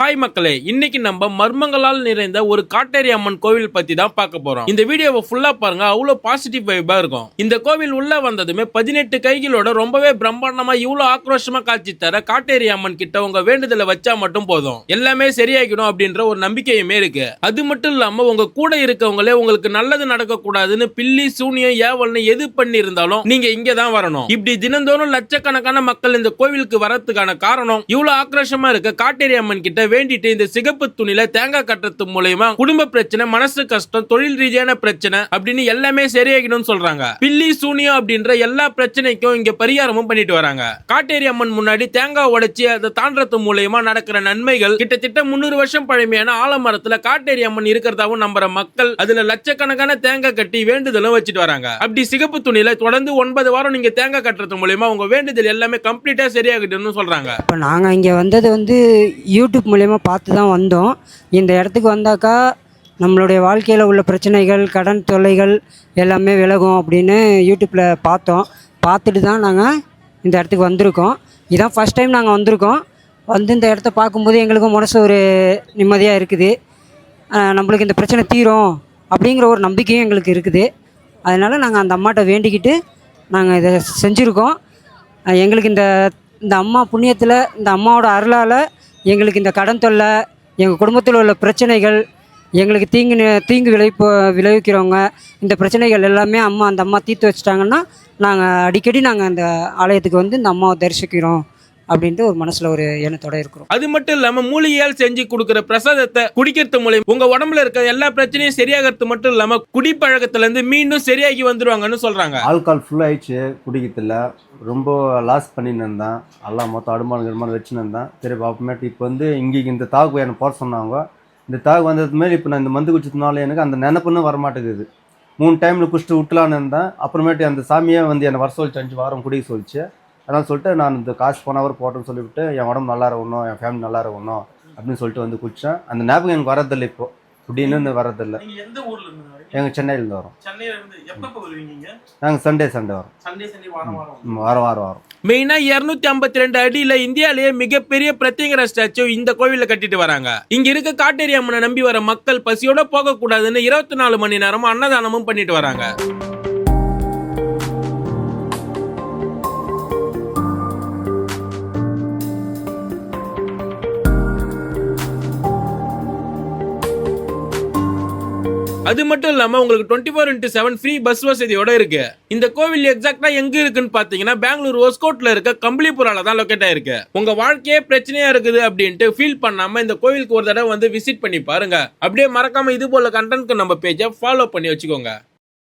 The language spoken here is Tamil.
ஹாய் மக்களே, இன்னைக்கு நம்ம மர்மங்களால் நிறைந்த ஒரு காட்டேரி அம்மன் கோவில் பத்தி தான் பார்க்க போறோம். இந்த வீடியோவை ஃபுல்லா பாருங்க, அவ்வளவு பாசிட்டிவ் வைபா இருக்கும். இந்த கோவில் உள்ள வந்ததுமே 18 கைகளோட ரொம்பவே பிரம்மாண்டமா இவ்வளவு ஆக்ரோஷமா காட்சி தர காட்டேரி அம்மன் கிட்ட உங்க வேண்டுதலை வச்சா மட்டும் போதும், எல்லாமே சரியாகிடும் அப்படின்ற ஒரு நம்பிக்கையுமே இருக்கு. அது மட்டும் இல்லாம உங்க கூட இருக்கவங்களே உங்களுக்கு நல்லது நடக்க கூடாதுன்னு பில்லி சூனியம் ஏவல்னு எது பண்ணி இருந்தாலும் நீங்க இங்க தான் வரணும். இப்படி தினந்தோறும் லட்சக்கணக்கான மக்கள் இந்த கோவிலுக்கு வரதுக்கான காரணம் இவ்வளவு ஆக்ரோஷமா இருக்க காட்டேரி அம்மன் கிட்ட வேண்டிட்டு இந்த சிகப்பு துணில தேங்காய் கட்டுறது மூலமா குடும்ப பிரச்சனை, மனசு கஷ்டம், தொழில் ரீதியான பிரச்சனை அப்படின்னு எல்லாமே சரியாகிடும் சொல்றாங்க. பில்லி சூனியம் அப்படின்ற எல்லா பிரச்சனைக்கும் இங்க பரிகாரமும் பண்ணிட்டு வராங்க. காட்டேரி அம்மன் முன்னாடி தேங்காய் உடைச்சி அதை தாண்டறது மூலமா நடக்கிற நன்மைகள் கிட்டத்தட்ட 300 வருஷம் பழமையான ஆலமரத்துல காட்டேரி அம்மன் இருக்கிறதாவும் நம்புற மக்கள் அதுல லட்சக்கணக்கான தேங்காய் கட்டி வேண்டுதலும் வச்சுட்டு வராங்க. அப்படி சிகப்பு துணில தொடர்ந்து 9 வாரம் நீங்க தேங்காய் கட்டுறது மூலமா உங்க வேண்டுதல் எல்லாமே கம்ப்ளீட்டா சரியாகிடும்னு சொல்றாங்க. இப்போ நாங்கள் இங்கே வந்தது யூடியூப் மூலயமா பார்த்து தான் வந்தோம். இந்த இடத்துக்கு வந்தாக்கா நம்மளுடைய வாழ்க்கையில் உள்ள பிரச்சனைகள், கடன் தொல்லைகள் எல்லாமே விலகும் அப்படின்னு யூடியூப்பில் பார்த்துட்டு தான் நாங்கள் இந்த இடத்துக்கு வந்திருக்கோம். இதான் ஃபஸ்ட் டைம் நாங்கள் வந்திருக்கோம். இந்த இடத்த பார்க்கும்போது எங்களுக்கும் மனசு ஒரு நிம்மதியாக இருக்குது. நம்மளுக்கு இந்த பிரச்சனை தீரும் அப்படிங்கிற ஒரு நம்பிக்கையும் எங்களுக்கு இருக்குது. அதனால் நாங்கள் அந்த அம்மாட்ட வேண்டிக்கிட்டு நாங்கள் இதை செஞ்சுருக்கோம். எங்களுக்கு இந்த அம்மா புண்ணியத்தில், இந்த அம்மாவோட அருளால் எங்களுக்கு இந்த கடன் தொல்லை, எங்கள் குடும்பத்தில் உள்ள பிரச்சனைகள், எங்களுக்கு தீங்கு விளைவிக்கிறவங்க, இந்த பிரச்சனைகள் எல்லாமே அந்த அம்மா தீர்த்து வச்சிட்டாங்கன்னா நாங்கள் அடிக்கடி அந்த ஆலயத்துக்கு வந்து இந்த அம்மாவை தரிசிக்கிறோம் அப்படின்ட்டு ஒரு மனசுல ஒரு எண்ணத்தோட இருக்கிறோம். அது மட்டும் இல்லாம மூலிகையால் செஞ்சு கொடுக்கிற பிரசாதத்தை குடிக்கிறது மூலம் உங்க உடம்புல இருக்க எல்லா பிரச்சனையும் சரியாகிறது மட்டும் இல்லாம குடிப்பழக்கத்துல இருந்து மீண்டும் சரியாகி வந்துருவாங்கன்னு சொல்றாங்க. ஆல்கால் ஃபுல் ஆயிடுச்சு, குடிக்கிறதுல ரொம்ப லாஸ் பண்ணின்னு இருந்தேன். எல்லாம் மொத்தம் அடுமானம் வச்சுன்னு இருந்தேன். சரி அப்புறமேட்டு இப்போ வந்து இங்கே இந்த தாக்கு எனக்கு போட சொன்னாங்க. இந்த தாக்கு வந்தது மேலே இப்போ நான் இந்த மந்து குடிச்சதுனால எனக்கு அந்த நினைப்புன்னு வரமாட்டேங்குது. 3 டைமில் குடிச்சிட்டு விட்டலான்னு இருந்தேன். அப்புறமேட்டு அந்த சாமியே வந்து என்னை வர சொல்லிச்சு, 5 வாரம் குடிக்க சொல்லிச்சு. அதனால் சொல்லிட்டு நான் இந்த காசு போனவர் போட்டேன்னு சொல்லிவிட்டு என் உடம்பு நல்லா இருக்கணும், என் ஃபேமிலி நல்லா இருக்கணும் அப்படின்னு சொல்லிட்டு வந்து குடித்தேன். அந்த ஞாபகம் எனக்கு வரதில்லை, இப்போ இப்படின்னு வரதில்லை. எங்கள் சென்னையிலேருந்து வரோம். நாங்கள் சண்டே வரோம். வாரம் மெயினா 252 அடியில இந்தியாலேயே மிகப்பெரிய பிரத்யேக ஸ்டாச்சு இந்த கோவில கட்டிட்டு வராங்க. இங்க இருக்க காட்டேரி அம்மனை நம்பி வர மக்கள் பசியோட போக கூடாதுன்னு 24 மணி நேரமும் அன்னதானமும் பண்ணிட்டு வராங்க. அது மட்டும் இல்லாம உங்களுக்கு 24x7 ஃப்ரீ பஸ் வசதியோட இருக்கு. இந்த கோவில் எக்ஸாக்ட்டா எங்க இருக்குன்னு பாத்தீங்கன்னா பெங்களூர் ஒஸ்கோட்ல இருக்க கம்பளிபுரால தான் லொகேட் ஆயிருக்கு. உங்க வாழ்க்கையே பிரச்சனையா இருக்குது அப்படின்ட்டு ஃபீல் பண்ணாம இந்த கோவிலுக்கு ஒரு தடவை வந்து விசிட் பண்ணி பாருங்க. அப்படியே மறக்காம இது போல கண்டென்ட்க்கு நம்ம பேஜை ஃபாலோ பண்ணி வச்சுக்கோங்க.